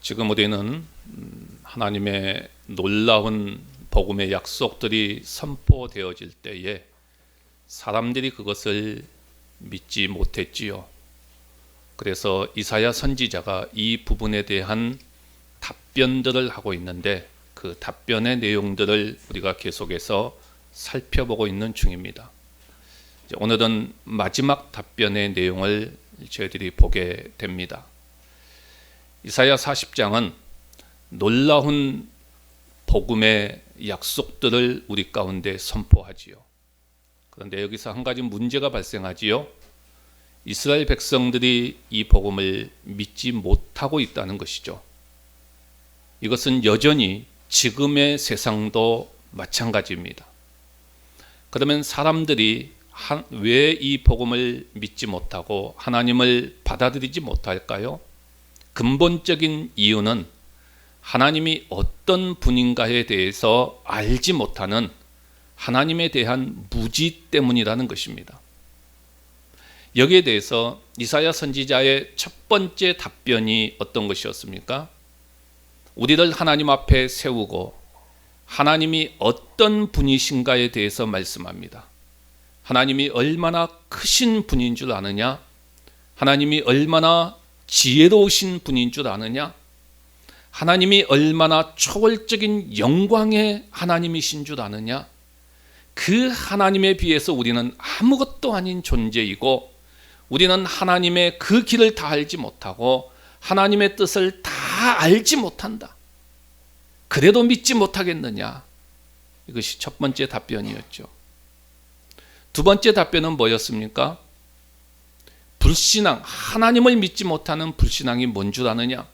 지금 우리는 하나님의 놀라운 복음의 약속들이 선포되어질 때에 사람들이 그것을 믿지 못했지요. 그래서 이사야 선지자가 이 부분에 대한 답변들을 하고 있는데 그 답변의 내용들을 우리가 계속해서 살펴보고 있는 중입니다. 오늘은 마지막 답변의 내용을 저희들이 보게 됩니다. 이사야 40장은 놀라운 복음의 약속들을 우리 가운데 선포하지요. 그런데 여기서 한 가지 문제가 발생하지요. 이스라엘 백성들이 이 복음을 믿지 못하고 있다는 것이죠. 이것은 여전히 지금의 세상도 마찬가지입니다. 그러면 사람들이 왜 이 복음을 믿지 못하고 하나님을 받아들이지 못할까요? 근본적인 이유는 하나님이 어떤 분인가에 대해서 알지 못하는 하나님에 대한 무지 때문이라는 것입니다. 여기에 대해서 이사야 선지자의 첫 번째 답변이 어떤 것이었습니까? 우리를 하나님 앞에 세우고 하나님이 어떤 분이신가에 대해서 말씀합니다. 하나님이 얼마나 크신 분인 줄 아느냐? 하나님이 얼마나 지혜로우신 분인 줄 아느냐? 하나님이 얼마나 초월적인 영광의 하나님이신 줄 아느냐? 그 하나님에 비해서 우리는 아무것도 아닌 존재이고 우리는 하나님의 그 길을 다 알지 못하고 하나님의 뜻을 다 알지 못한다. 그래도 믿지 못하겠느냐? 이것이 첫 번째 답변이었죠. 두 번째 답변은 뭐였습니까? 불신앙, 하나님을 믿지 못하는 불신앙이 뭔 줄 아느냐?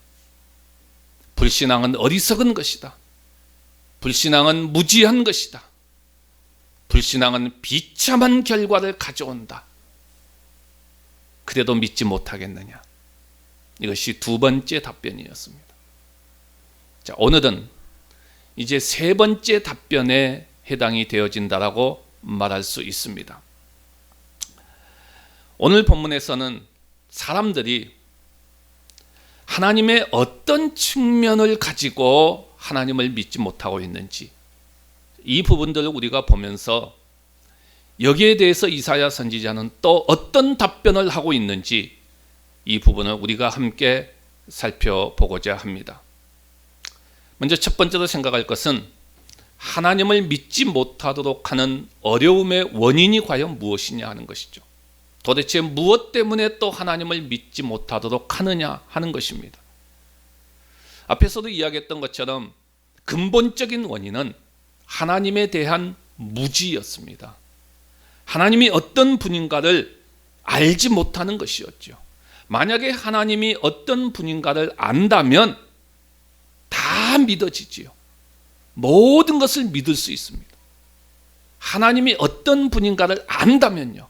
불신앙은 어리석은 것이다. 불신앙은 무지한 것이다. 불신앙은 비참한 결과를 가져온다. 그래도 믿지 못하겠느냐? 이것이 두 번째 답변이었습니다. 자, 오늘은 이제 세 번째 답변에 해당이 되어진다라고 말할 수 있습니다. 오늘 본문에서는 사람들이 하나님의 어떤 측면을 가지고 하나님을 믿지 못하고 있는지 이 부분들을 우리가 보면서 여기에 대해서 이사야 선지자는 또 어떤 답변을 하고 있는지 이 부분을 우리가 함께 살펴보고자 합니다. 먼저 첫 번째로 생각할 것은 하나님을 믿지 못하도록 하는 어려움의 원인이 과연 무엇이냐 하는 것이죠. 도대체 무엇 때문에 또 하나님을 믿지 못하도록 하느냐 하는 것입니다. 앞에서도 이야기했던 것처럼 근본적인 원인은 하나님에 대한 무지였습니다. 하나님이 어떤 분인가를 알지 못하는 것이었죠. 만약에 하나님이 어떤 분인가를 안다면 다 믿어지지요. 모든 것을 믿을 수 있습니다. 하나님이 어떤 분인가를 안다면요.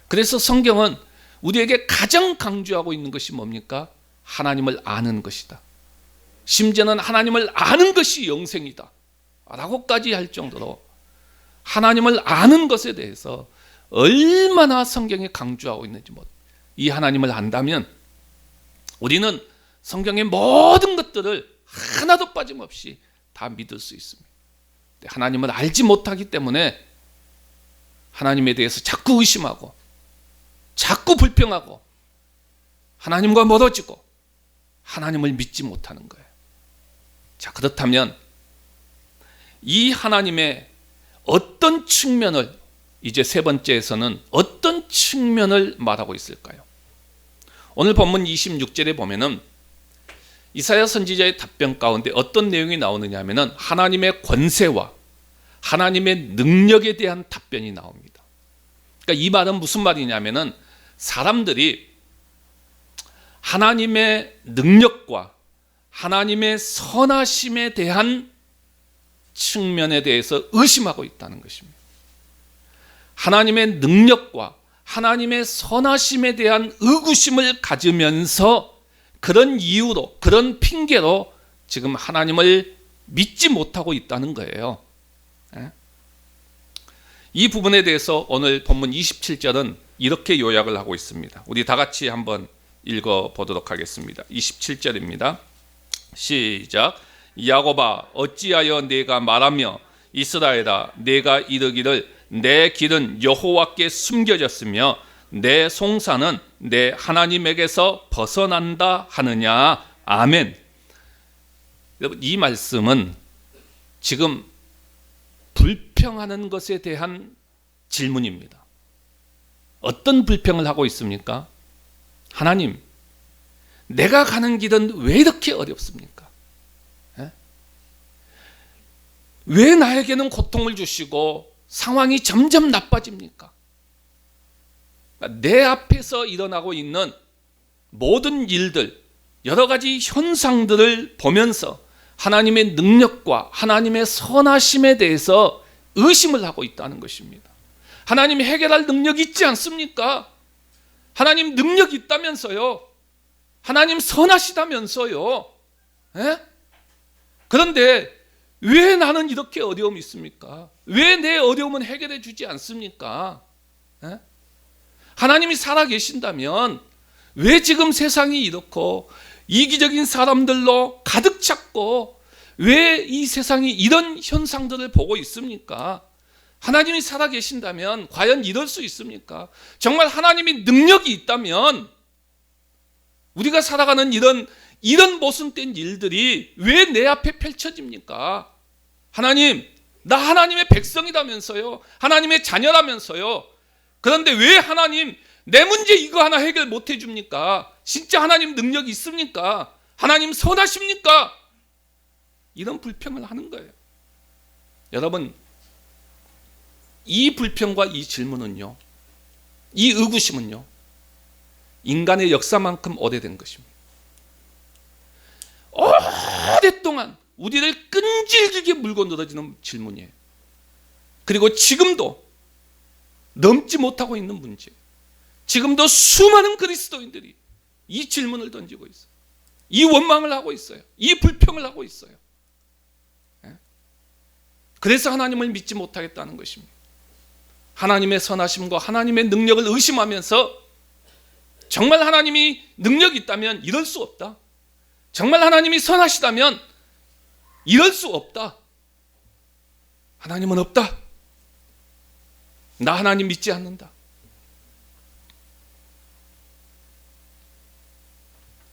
그래서 성경은 우리에게 가장 강조하고 있는 것이 뭡니까? 하나님을 아는 것이다. 심지어는 하나님을 아는 것이 영생이다 라고까지 할 정도로 하나님을 아는 것에 대해서 얼마나 성경이 강조하고 있는지 이 하나님을 안다면 우리는 성경의 모든 것들을 하나도 빠짐없이 다 믿을 수 있습니다. 하나님을 알지 못하기 때문에 하나님에 대해서 자꾸 의심하고 자꾸 불평하고 하나님과 멀어지고 하나님을 믿지 못하는 거예요. 자, 그렇다면 이 하나님의 어떤 측면을 이제 세 번째에서는 어떤 측면을 말하고 있을까요? 오늘 본문 26절에 보면은 이사야 선지자의 답변 가운데 어떤 내용이 나오느냐 하면은 하나님의 권세와 하나님의 능력에 대한 답변이 나옵니다. 그러니까 이 말은 무슨 말이냐면은 사람들이 하나님의 능력과 하나님의 선하심에 대한 측면에 대해서 의심하고 있다는 것입니다. 하나님의 능력과 하나님의 선하심에 대한 의구심을 가지면서 그런 이유로, 그런 핑계로 지금 하나님을 믿지 못하고 있다는 거예요. 이 부분에 대해서 오늘 본문 27절은 이렇게 요약을 하고 있습니다. 우리 다 같이 한번 읽어보도록 하겠습니다. 27절입니다. 시작. 야곱아 어찌하여 내가 말하며 이스라엘아 내가 이르기를 내 길은 여호와께 숨겨졌으며 내 송사는 내 하나님에게서 벗어난다 하느냐. 아멘. 여러분, 이 말씀은 지금 불평하는 것에 대한 질문입니다. 어떤 불평을 하고 있습니까? 하나님, 내가 가는 길은 왜 이렇게 어렵습니까? 왜 나에게는 고통을 주시고 상황이 점점 나빠집니까? 내 앞에서 일어나고 있는 모든 일들, 여러 가지 현상들을 보면서 하나님의 능력과 하나님의 선하심에 대해서 의심을 하고 있다는 것입니다. 하나님이 해결할 능력이 있지 않습니까? 하나님 능력이 있다면서요. 하나님 선하시다면서요. 그런데 왜 나는 이렇게 어려움이 있습니까? 왜 내 어려움은 해결해 주지 않습니까? 하나님이 살아계신다면 왜 지금 세상이 이렇고 이기적인 사람들로 가득 찼고 왜 이 세상이 이런 현상들을 보고 있습니까? 하나님이 살아계신다면 과연 이럴 수 있습니까? 정말 하나님이 능력이 있다면 우리가 살아가는 이런 모순된 일들이 왜 내 앞에 펼쳐집니까? 하나님, 나 하나님의 백성이라면서요. 하나님의 자녀라면서요. 그런데 왜 하나님 내 문제 이거 하나 해결 못 해줍니까? 진짜 하나님 능력이 있습니까? 하나님 선하십니까? 이런 불평을 하는 거예요. 여러분, 이 불평과 이 질문은요, 이 의구심은요, 인간의 역사만큼 오래된 것입니다. 오랫동안 우리를 끈질기게 물고 늘어지는 질문이에요. 그리고 지금도 넘지 못하고 있는 문제, 지금도 수많은 그리스도인들이 이 질문을 던지고 있어요. 이 원망을 하고 있어요. 이 불평을 하고 있어요. 그래서 하나님을 믿지 못하겠다는 것입니다. 하나님의 선하심과 하나님의 능력을 의심하면서 정말 하나님이 능력이 있다면 이럴 수 없다. 정말 하나님이 선하시다면 이럴 수 없다. 하나님은 없다. 나 하나님 믿지 않는다.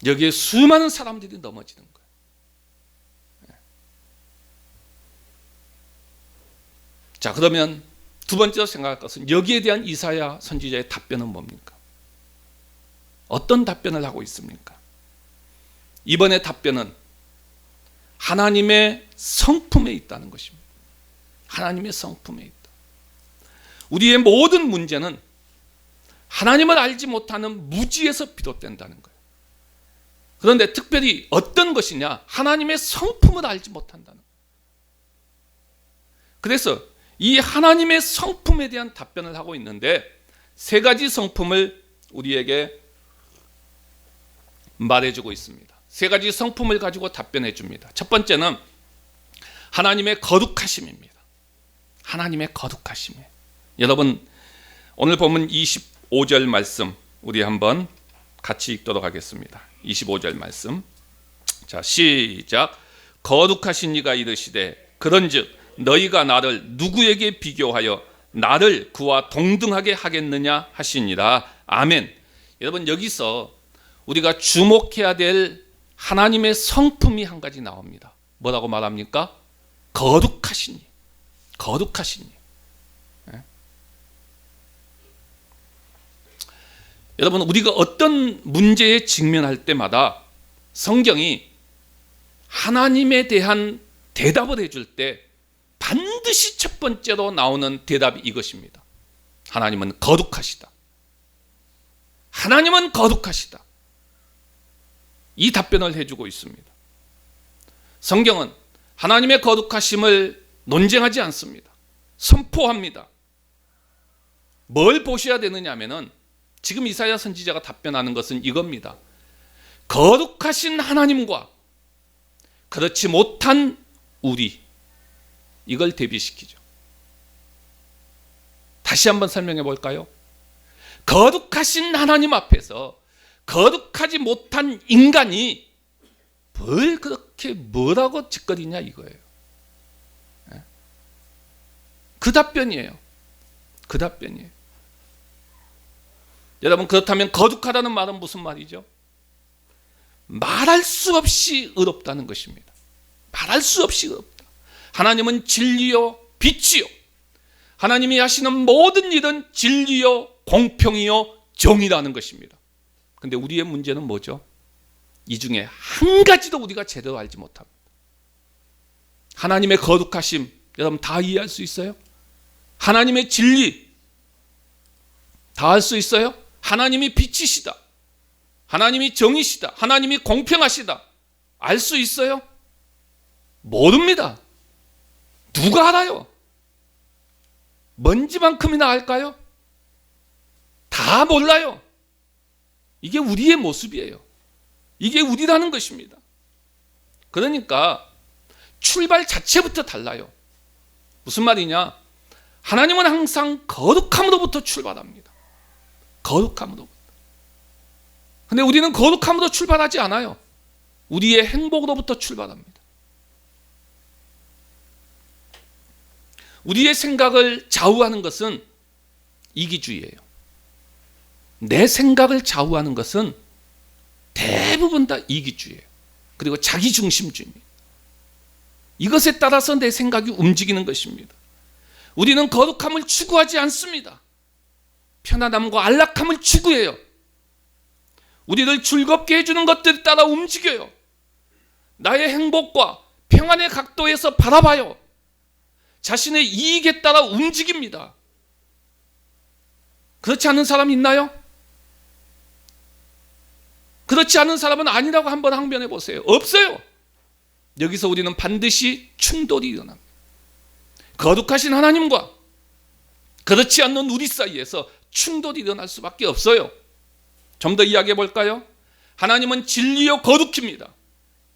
여기에 수많은 사람들이 넘어지는 거예요. 자, 그러면 두 번째로 생각할 것은 여기에 대한 이사야 선지자의 답변은 뭡니까? 어떤 답변을 하고 있습니까? 이번의 답변은 하나님의 성품에 있다는 것입니다. 하나님의 성품에 있다. 우리의 모든 문제는 하나님을 알지 못하는 무지에서 비롯된다는 거예요. 그런데 특별히 어떤 것이냐? 하나님의 성품을 알지 못한다는 거예요. 그래서 이 하나님의 성품에 대한 답변을 하고 있는데 세 가지 성품을 우리에게 말해주고 있습니다. 세 가지 성품을 가지고 답변해 줍니다. 첫 번째는 하나님의 거룩하심입니다. 하나님의 거룩하심이에요. 여러분, 오늘 본문 25절 말씀 우리 한번 같이 읽도록 하겠습니다. 25절 말씀. 자, 시작. 거룩하신 이가 이르시되 그런즉 너희가 나를 누구에게 비교하여 나를 그와 동등하게 하겠느냐 하시니라. 아멘. 여러분, 여기서 우리가 주목해야 될 하나님의 성품이 한 가지 나옵니다. 뭐라고 말합니까? 거룩하시니. 거룩하시니. 여러분, 우리가 어떤 문제에 직면할 때마다 성경이 하나님에 대한 대답을 해줄 때 반드시 첫 번째로 나오는 대답이 이것입니다. 하나님은 거룩하시다. 하나님은 거룩하시다. 이 답변을 해주고 있습니다. 성경은 하나님의 거룩하심을 논쟁하지 않습니다. 선포합니다. 뭘 보셔야 되느냐 하면은 지금 이사야 선지자가 답변하는 것은 이겁니다. 거룩하신 하나님과 그렇지 못한 우리, 이걸 대비시키죠. 다시 한번 설명해 볼까요? 거룩하신 하나님 앞에서 거룩하지 못한 인간이 뭘 그렇게 뭐라고 짓거리냐 이거예요. 그 답변이에요. 그 답변이에요. 여러분, 그렇다면 거룩하다는 말은 무슨 말이죠? 말할 수 없이 의롭다는 것입니다. 말할 수 없이 의롭다. 하나님은 진리요 빛이요, 하나님이 하시는 모든 일은 진리요 공평이요 정의라는 것입니다. 그런데 우리의 문제는 뭐죠? 이 중에 한 가지도 우리가 제대로 알지 못합니다. 하나님의 거룩하심, 여러분 다 이해할 수 있어요? 하나님의 진리 다 알 수 있어요? 하나님이 빛이시다, 하나님이 정의시다, 하나님이 공평하시다, 알 수 있어요? 모릅니다. 누가 알아요? 먼지만큼이나 알까요? 다 몰라요. 이게 우리의 모습이에요. 이게 우리라는 것입니다. 그러니까 출발 자체부터 달라요. 무슨 말이냐? 하나님은 항상 거룩함으로부터 출발합니다. 거룩함으로부터. 근데 우리는 거룩함으로 출발하지 않아요. 우리의 행복으로부터 출발합니다. 우리의 생각을 좌우하는 것은 이기주의예요. 내 생각을 좌우하는 것은 대부분 다 이기주의예요. 그리고 자기중심주의입니다. 이것에 따라서 내 생각이 움직이는 것입니다. 우리는 거룩함을 추구하지 않습니다. 편안함과 안락함을 추구해요. 우리를 즐겁게 해주는 것들에 따라 움직여요. 나의 행복과 평안의 각도에서 바라봐요. 자신의 이익에 따라 움직입니다. 그렇지 않은 사람 있나요? 그렇지 않은 사람은 아니라고 한번 항변해 보세요. 없어요. 여기서 우리는 반드시 충돌이 일어납니다. 거룩하신 하나님과 그렇지 않는 우리 사이에서 충돌이 일어날 수밖에 없어요. 좀 더 이야기해 볼까요? 하나님은 진리요 거룩입니다.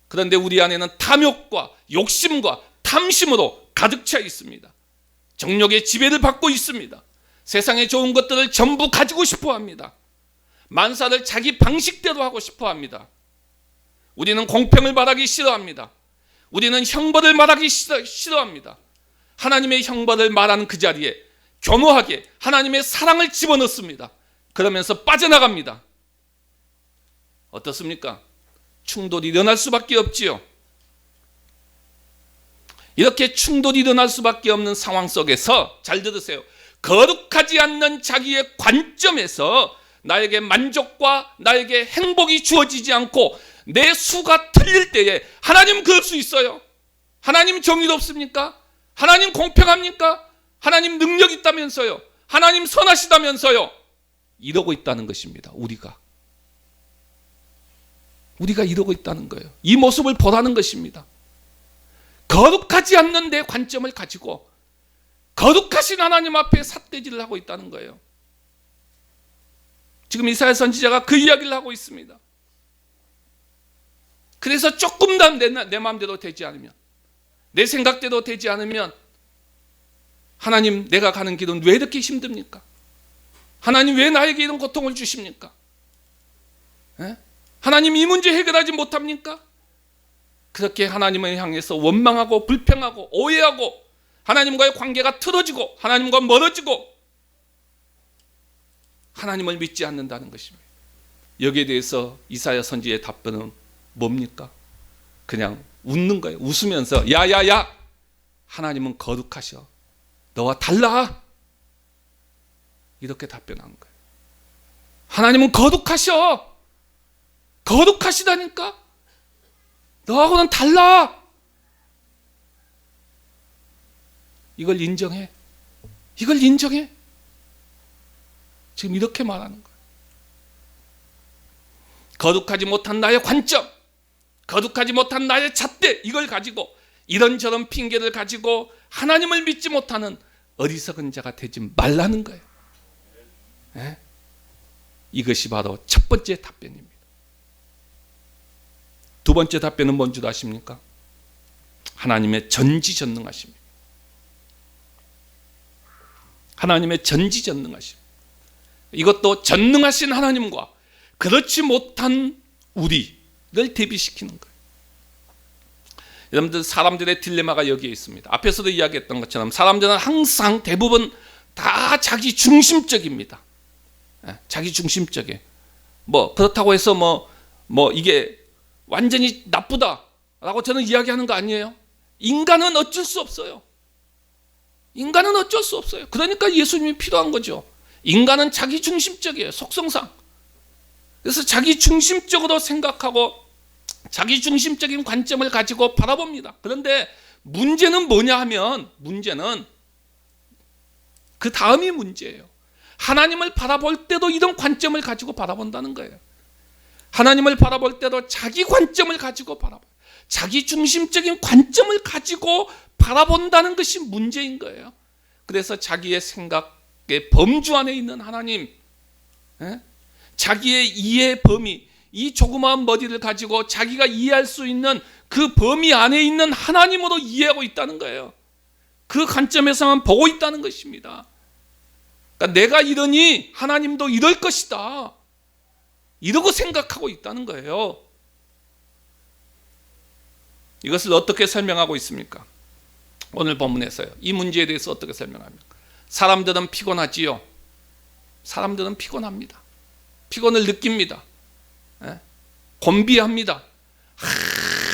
그런데 우리 안에는 탐욕과 욕심과 탐심으로 가득 차 있습니다. 정욕의 지배를 받고 있습니다. 세상의 좋은 것들을 전부 가지고 싶어 합니다. 만사를 자기 방식대로 하고 싶어 합니다. 우리는 공평을 말하기 싫어합니다. 우리는 형벌을 말하기 싫어합니다. 하나님의 형벌을 말하는 그 자리에 교묘하게 하나님의 사랑을 집어넣습니다. 그러면서 빠져나갑니다. 어떻습니까? 충돌이 일어날 수밖에 없지요. 이렇게 충돌이 일어날 수밖에 없는 상황 속에서 잘 들으세요. 거룩하지 않는 자기의 관점에서 나에게 만족과 나에게 행복이 주어지지 않고 내 수가 틀릴 때에 하나님 그럴 수 있어요? 하나님 정의롭습니까? 하나님 공평합니까? 하나님 능력 있다면서요? 하나님 선하시다면서요? 이러고 있다는 것입니다. 우리가 이러고 있다는 거예요. 이 모습을 보라는 것입니다. 거룩하지 않는 내 관점을 가지고 거룩하신 하나님 앞에 삿대질을 하고 있다는 거예요. 지금 이사야 선지자가 그 이야기를 하고 있습니다. 그래서 조금 더 내 마음대로 되지 않으면, 내 생각대로 되지 않으면 하나님, 내가 가는 길은 왜 이렇게 힘듭니까? 하나님, 왜 나에게 이런 고통을 주십니까? 하나님, 이 문제 해결하지 못합니까? 그렇게 하나님을 향해서 원망하고 불평하고 오해하고 하나님과의 관계가 틀어지고 하나님과 멀어지고 하나님을 믿지 않는다는 것입니다. 여기에 대해서 이사야 선지의 답변은 뭡니까? 그냥 웃는 거예요. 웃으면서 야야야, 하나님은 거룩하셔, 너와 달라, 이렇게 답변한 거예요. 하나님은 거룩하셔, 거룩하시다니까, 너하고는 달라. 이걸 인정해. 이걸 인정해. 지금 이렇게 말하는 거예요. 거룩하지 못한 나의 관점, 거룩하지 못한 나의 잣대, 이걸 가지고 이런저런 핑계를 가지고 하나님을 믿지 못하는 어리석은 자가 되지 말라는 거예요. 네? 이것이 바로 첫 번째 답변입니다. 두 번째 답변은 뭔 줄 아십니까? 하나님의 전지전능하십니다. 하나님의 전지전능하심. 이것도 전능하신 하나님과 그렇지 못한 우리를 대비시키는 거예요. 여러분들 사람들의 딜레마가 여기에 있습니다. 앞에서도 이야기했던 것처럼 사람들은 항상 대부분 다 자기 중심적입니다. 자기 중심적이에요. 뭐 그렇다고 해서 뭐 이게 완전히 나쁘다라고 저는 이야기하는 거 아니에요. 인간은 어쩔 수 없어요. 인간은 어쩔 수 없어요. 그러니까 예수님이 필요한 거죠. 인간은 자기 중심적이에요. 속성상. 그래서 자기 중심적으로 생각하고 자기 중심적인 관점을 가지고 바라봅니다. 그런데 문제는 뭐냐 하면 문제는 그 다음이 문제예요. 하나님을 바라볼 때도 이런 관점을 가지고 바라본다는 거예요. 하나님을 바라볼 때도 자기 관점을 가지고 바라봐요. 자기 중심적인 관점을 가지고 바라본다는 것이 문제인 거예요. 그래서 자기의 생각의 범주 안에 있는 하나님, 자기의 이해의 범위, 이 조그마한 머리를 가지고 자기가 이해할 수 있는 그 범위 안에 있는 하나님으로 이해하고 있다는 거예요. 그 관점에서만 보고 있다는 것입니다. 그러니까 내가 이러니 하나님도 이럴 것이다, 이러고 생각하고 있다는 거예요. 이것을 어떻게 설명하고 있습니까? 오늘 본문에서요. 이 문제에 대해서 어떻게 설명합니까? 사람들은 피곤하지요. 사람들은 피곤합니다. 피곤을 느낍니다. 곤비합니다.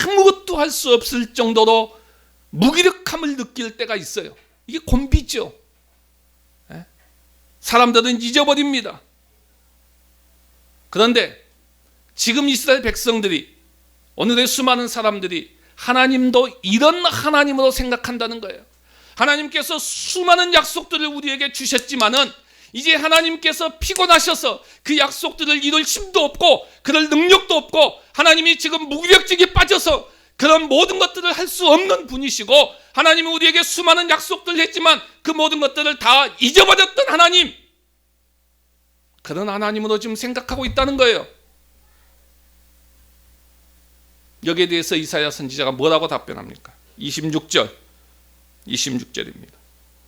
아무것도 할 수 없을 정도로 무기력함을 느낄 때가 있어요. 이게 곤비죠. 사람들은 잊어버립니다. 그런데 지금 이스라엘 백성들이, 오늘의 수많은 사람들이 하나님도 이런 하나님으로 생각한다는 거예요. 하나님께서 수많은 약속들을 우리에게 주셨지만은 이제 하나님께서 피곤하셔서 그 약속들을 이룰 힘도 없고 그럴 능력도 없고 하나님이 지금 무기력증에 빠져서 그런 모든 것들을 할 수 없는 분이시고, 하나님이 우리에게 수많은 약속들을 했지만 그 모든 것들을 다 잊어버렸던 하나님, 그런 하나님으로 지금 생각하고 있다는 거예요. 여기에 대해서 이사야 선지자가 뭐라고 답변합니까? 26절입니다.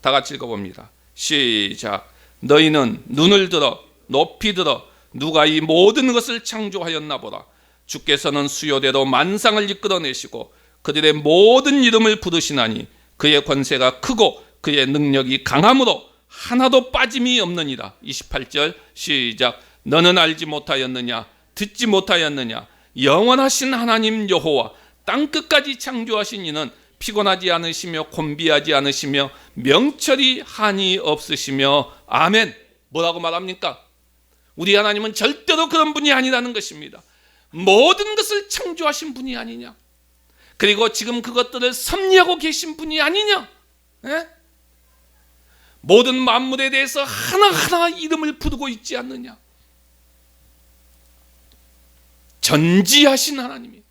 다 같이 읽어봅니다. 시작. 너희는 눈을 들어 높이 들어 누가 이 모든 것을 창조하였나 보라. 주께서는 수요대로 만상을 이끌어내시고 그들의 모든 이름을 부르시나니 그의 권세가 크고 그의 능력이 강함으로 하나도 빠짐이 없느니라. 28절 시작. 너는 알지 못하였느냐? 듣지 못하였느냐? 영원하신 하나님 여호와 땅끝까지 창조하신 이는 피곤하지 않으시며 곤비하지 않으시며 명철이 한이 없으시며. 아멘. 뭐라고 말합니까? 우리 하나님은 절대로 그런 분이 아니라는 것입니다. 모든 것을 창조하신 분이 아니냐? 그리고 지금 그것들을 섭리하고 계신 분이 아니냐? 모든 만물에 대해서 하나하나 이름을 부르고 있지 않느냐? 전지하신 하나님이,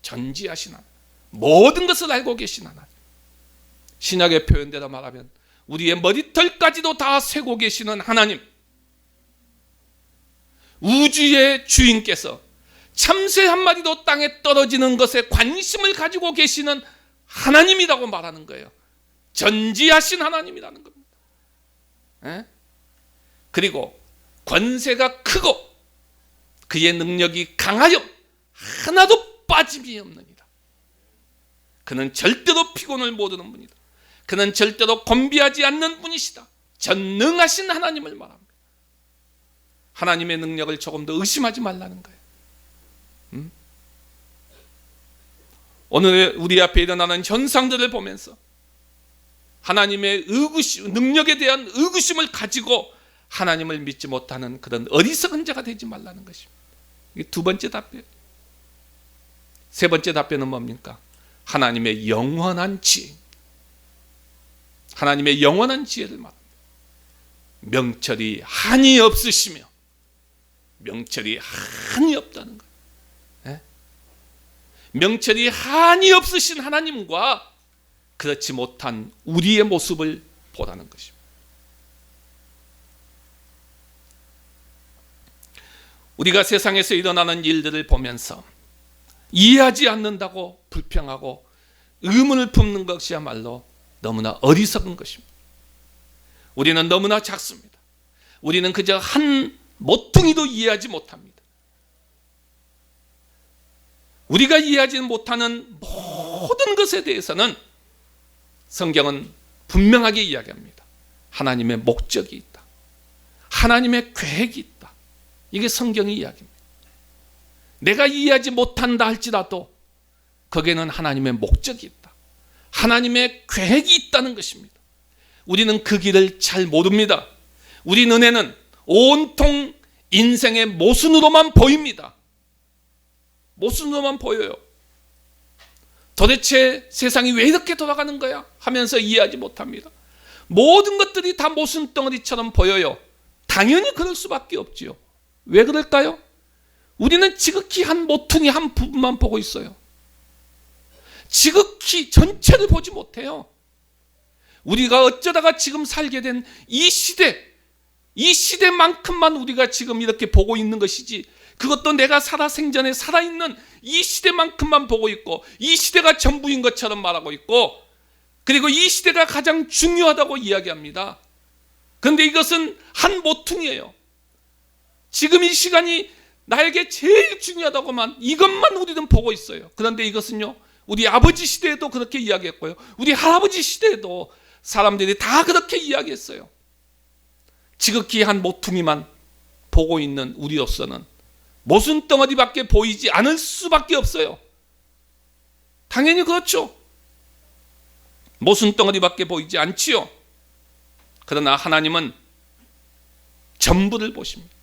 전지하신 하나님, 모든 것을 알고 계신 하나님. 신약의 표현대로 말하면 우리의 머리털까지도 다 세고 계시는 하나님, 우주의 주인께서 참새 한 마리도 땅에 떨어지는 것에 관심을 가지고 계시는 하나님이라고 말하는 거예요. 전지하신 하나님이라는 겁니다. 그리고 권세가 크고 그의 능력이 강하여 하나도 빠짐이 없느니라. 그는 절대로 피곤을 모르는 분이다. 그는 절대로 곤비하지 않는 분이시다. 전능하신 하나님을 말합니다. 하나님의 능력을 조금 더 의심하지 말라는 거예요. 오늘 우리 앞에 일어나는 현상들을 보면서 하나님의 의구심, 능력에 대한 의구심을 가지고 하나님을 믿지 못하는 그런 어리석은 자가 되지 말라는 것입니다. 이게 두 번째 답변. 세 번째 답변은 뭡니까? 하나님의 영원한 지혜. 하나님의 영원한 지혜를 말합니다. 명철이 한이 없으시며, 명철이 한이 없다는 거예요. 명철이 한이 없으신 하나님과 그렇지 못한 우리의 모습을 보라는 것입니다. 우리가 세상에서 일어나는 일들을 보면서 이해하지 않는다고 불평하고 의문을 품는 것이야말로 너무나 어리석은 것입니다. 우리는 너무나 작습니다. 우리는 그저 한 모퉁이도 이해하지 못합니다. 우리가 이해하지 못하는 모든 모든 것에 대해서는 성경은 분명하게 이야기합니다. 하나님의 목적이 있다. 하나님의 계획이 있다. 이게 성경의 이야기입니다. 내가 이해하지 못한다 할지라도 거기에는 하나님의 목적이 있다. 하나님의 계획이 있다는 것입니다. 우리는 그 길을 잘 모릅니다. 우리 눈에는 온통 인생의 모순으로만 보입니다. 모순으로만 보여요. 도대체 세상이 왜 이렇게 돌아가는 거야? 하면서 이해하지 못합니다. 모든 것들이 다 모순덩어리처럼 보여요. 당연히 그럴 수밖에 없지요. 왜 그럴까요? 우리는 지극히 한 모퉁이 한 부분만 보고 있어요. 지극히 전체를 보지 못해요. 우리가 어쩌다가 지금 살게 된 이 시대만큼만 우리가 지금 이렇게 보고 있는 것이지, 그것도 내가 살아생전에 살아있는 이 시대만큼만 보고 있고, 이 시대가 전부인 것처럼 말하고 있고, 그리고 이 시대가 가장 중요하다고 이야기합니다. 그런데 이것은 한 모퉁이에요. 지금 이 시간이 나에게 제일 중요하다고만, 이것만 우리는 보고 있어요. 그런데 이것은요, 우리 아버지 시대에도 그렇게 이야기했고요, 우리 할아버지 시대에도 사람들이 다 그렇게 이야기했어요. 지극히 한 모퉁이만 보고 있는 우리로서는 모순덩어리밖에 보이지 않을 수밖에 없어요. 당연히 그렇죠. 모순덩어리밖에 보이지 않지요. 그러나 하나님은 전부를 보십니다.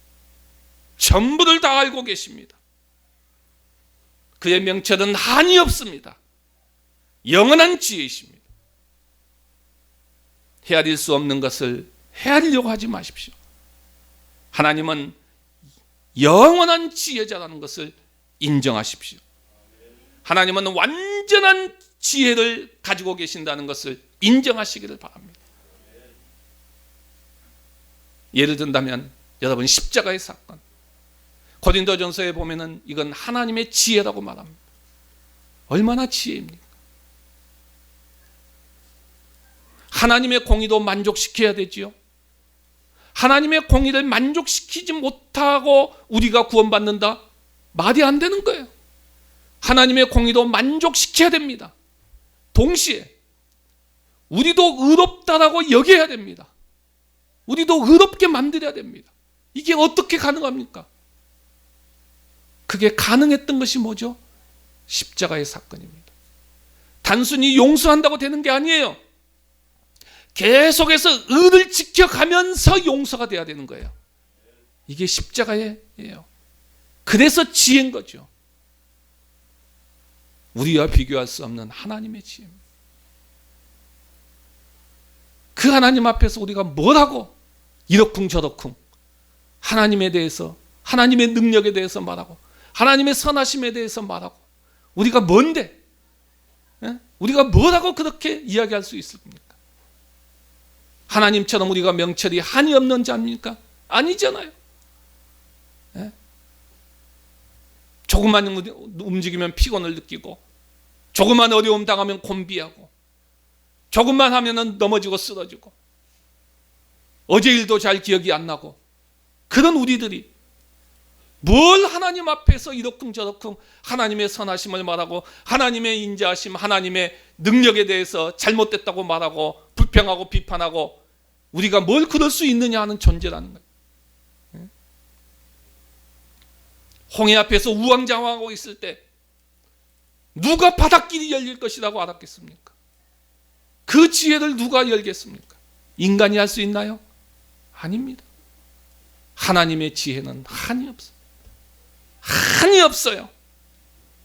전부를 다 알고 계십니다. 그의 명철은 한이 없습니다. 영원한 지혜이십니다. 헤아릴 수 없는 것을 헤아리려고 하지 마십시오. 하나님은 영원한 지혜자라는 것을 인정하십시오. 하나님은 완전한 지혜를 가지고 계신다는 것을 인정하시기를 바랍니다. 예를 든다면 여러분, 십자가의 사건, 고린도전서에 보면은 이건 하나님의 지혜라고 말합니다. 얼마나 지혜입니까? 하나님의 공의도 만족시켜야 되지요. 하나님의 공의를 만족시키지 못하고 우리가 구원받는다? 말이 안 되는 거예요. 하나님의 공의도 만족시켜야 됩니다. 동시에 우리도 의롭다라고 여겨야 됩니다. 우리도 의롭게 만들어야 됩니다. 이게 어떻게 가능합니까? 그게 가능했던 것이 뭐죠? 십자가의 사건입니다. 단순히 용서한다고 되는 게 아니에요. 계속해서 의를 지켜가면서 용서가 돼야 되는 거예요. 이게 십자가예요. 그래서 지혜인 거죠. 우리와 비교할 수 없는 하나님의 지혜입니다. 그 하나님 앞에서 우리가 뭘 하고 이러쿵저러쿵 하나님에 대해서, 하나님의 능력에 대해서 말하고, 하나님의 선하심에 대해서 말하고, 우리가 뭔데? 우리가 뭘 하고 그렇게 이야기할 수 있을 겁니까? 하나님처럼 우리가 명철이 한이 없는 자입니까? 아니잖아요. 조금만 움직이면 피곤을 느끼고, 조금만 어려움 당하면 곤비하고, 조금만 하면 넘어지고 쓰러지고, 어제 일도 잘 기억이 안 나고, 그런 우리들이 뭘 하나님 앞에서 이러쿵저러쿵 하나님의 선하심을 말하고, 하나님의 인자하심, 하나님의 능력에 대해서 잘못됐다고 말하고, 불평하고 비판하고, 우리가 뭘 그럴 수 있느냐 하는 존재라는 거예요. 홍해 앞에서 우왕좌왕하고 있을 때 누가 바닷길이 열릴 것이라고 알았겠습니까? 그 지혜를 누가 열겠습니까? 인간이 할 수 있나요? 아닙니다. 하나님의 지혜는 한이 없어요. 한이 없어요.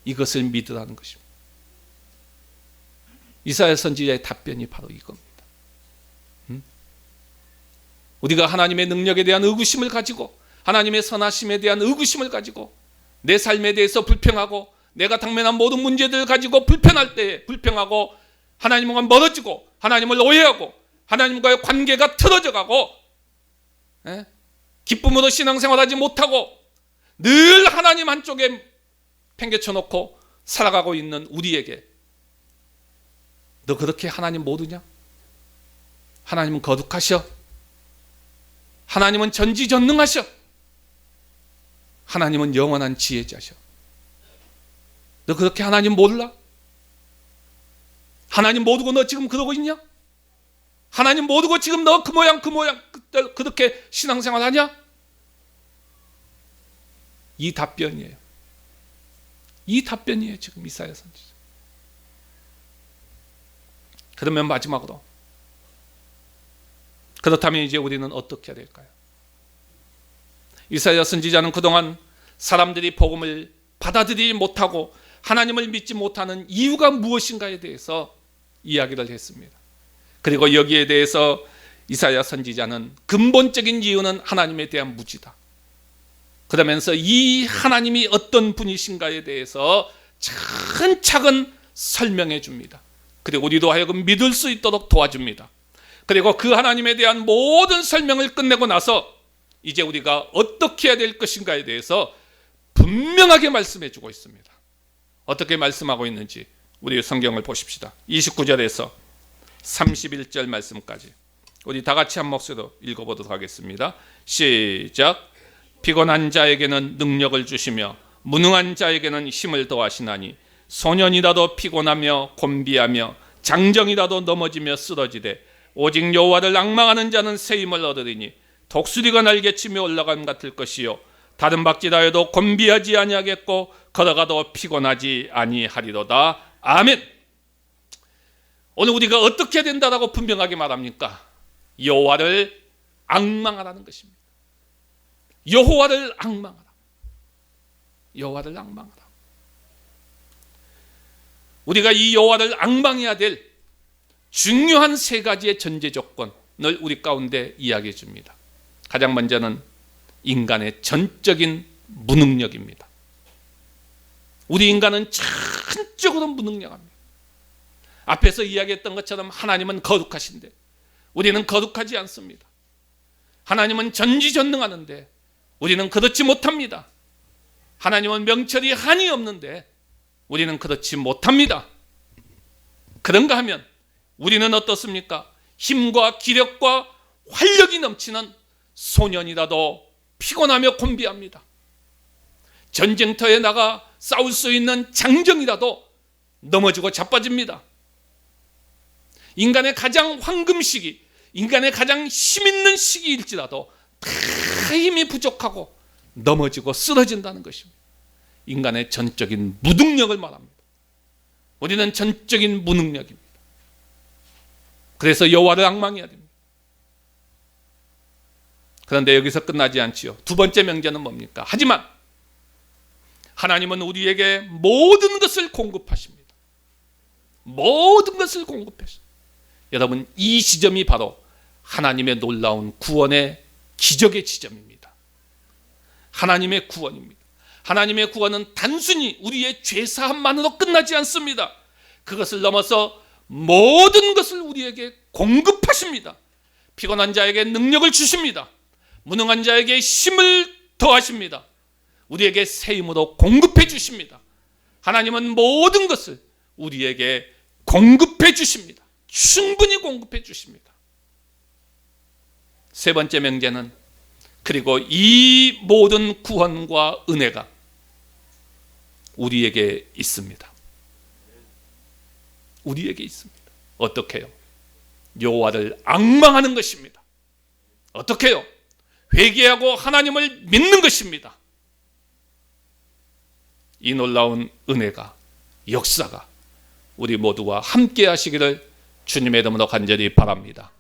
이것을 믿으라는 것입니다. 이사야 선지자의 답변이 바로 이겁니다. 우리가 하나님의 능력에 대한 의구심을 가지고, 하나님의 선하심에 대한 의구심을 가지고, 내 삶에 대해서 불평하고, 내가 당면한 모든 문제들을 가지고 불편할 때 불평하고, 하나님과 멀어지고, 하나님을 오해하고, 하나님과의 관계가 틀어져 가고, 기쁨으로 신앙생활하지 못하고 늘 하나님 한쪽에 팽개쳐 놓고 살아가고 있는 우리에게, 너 그렇게 하나님 모르냐? 하나님은 거룩하셔. 하나님은 전지전능하셔. 하나님은 영원한 지혜자셔. 너 그렇게 하나님 몰라? 하나님 못 두고 너 지금 그러고 있냐? 하나님 못 두고 지금 너 그 모양 그렇게 신앙생활 하냐? 이 답변이에요. 이 답변이에요. 지금 이사야 선지자. 그러면 마지막으로, 그렇다면 이제 우리는 어떻게 해야 될까요? 이사야 선지자는 그동안 사람들이 복음을 받아들이지 못하고 하나님을 믿지 못하는 이유가 무엇인가에 대해서 이야기를 했습니다. 그리고 여기에 대해서 이사야 선지자는 근본적인 이유는 하나님에 대한 무지다. 그러면서 이 하나님이 어떤 분이신가에 대해서 차근차근 설명해 줍니다. 그리고 우리도 하여금 믿을 수 있도록 도와줍니다. 그리고 그 하나님에 대한 모든 설명을 끝내고 나서 이제 우리가 어떻게 해야 될 것인가에 대해서 분명하게 말씀해 주고 있습니다. 어떻게 말씀하고 있는지 우리 성경을 보십시다. 29절에서 31절 말씀까지 우리 다 같이 한 목소리로 읽어보도록 하겠습니다. 시작. 피곤한 자에게는 능력을 주시며 무능한 자에게는 힘을 더하시나니 소년이라도 피곤하며 곤비하며 장정이라도 넘어지며 쓰러지되 오직 여호와를 앙망하는 자는 새 힘을 얻으리니 독수리가 날개치며 올라감 같을 것이요 다른 박지다여도 곤비하지 아니하겠고 걸어가도 피곤하지 아니하리로다. 아멘. 오늘 우리가 어떻게 해야 된다라고 분명하게 말합니까? 여호와를 앙망하라는 것입니다. 여호와를 앙망하라. 여호와를 앙망하라. 우리가 이 여호와를 앙망해야 될 중요한 세 가지의 전제 조건을 우리 가운데 이야기해 줍니다. 가장 먼저는 인간의 전적인 무능력입니다. 우리 인간은 전적으로 무능력합니다. 앞에서 이야기했던 것처럼 하나님은 거룩하신데 우리는 거룩하지 않습니다. 하나님은 전지전능하는데 우리는 그렇지 못합니다. 하나님은 명철이 한이 없는데 우리는 그렇지 못합니다. 그런가 하면 우리는 어떻습니까? 힘과 기력과 활력이 넘치는 소년이라도 피곤하며 곤비합니다. 전쟁터에 나가 싸울 수 있는 장정이라도 넘어지고 자빠집니다. 인간의 가장 황금 시기, 인간의 가장 힘있는 시기일지라도 다 힘이 부족하고 넘어지고 쓰러진다는 것입니다. 인간의 전적인 무능력을 말합니다. 우리는 전적인 무능력입니다. 그래서 여호와를 앙망해야 됩니다. 그런데 여기서 끝나지 않지요. 두 번째 명제는 뭡니까? 하지만 하나님은 우리에게 모든 것을 공급하십니다. 모든 것을 공급하십니다. 여러분, 이 지점이 바로 하나님의 놀라운 구원의 기적의 지점입니다. 하나님의 구원입니다. 하나님의 구원은 단순히 우리의 죄사함만으로 끝나지 않습니다. 그것을 넘어서 모든 것을 우리에게 공급하십니다. 피곤한 자에게 능력을 주십니다. 무능한 자에게 힘을 더하십니다. 우리에게 새 힘으로 공급해 주십니다. 하나님은 모든 것을 우리에게 공급해 주십니다. 충분히 공급해 주십니다. 세 번째 명제는 그리고 이 모든 구원과 은혜가 우리에게 있습니다. 우리에게 있습니다. 어떻게 해요? 여호와를 앙망하는 것입니다. 어떻게 해요? 회개하고 하나님을 믿는 것입니다. 이 놀라운 은혜가, 역사가 우리 모두와 함께 하시기를 주님의 이름으로 간절히 바랍니다.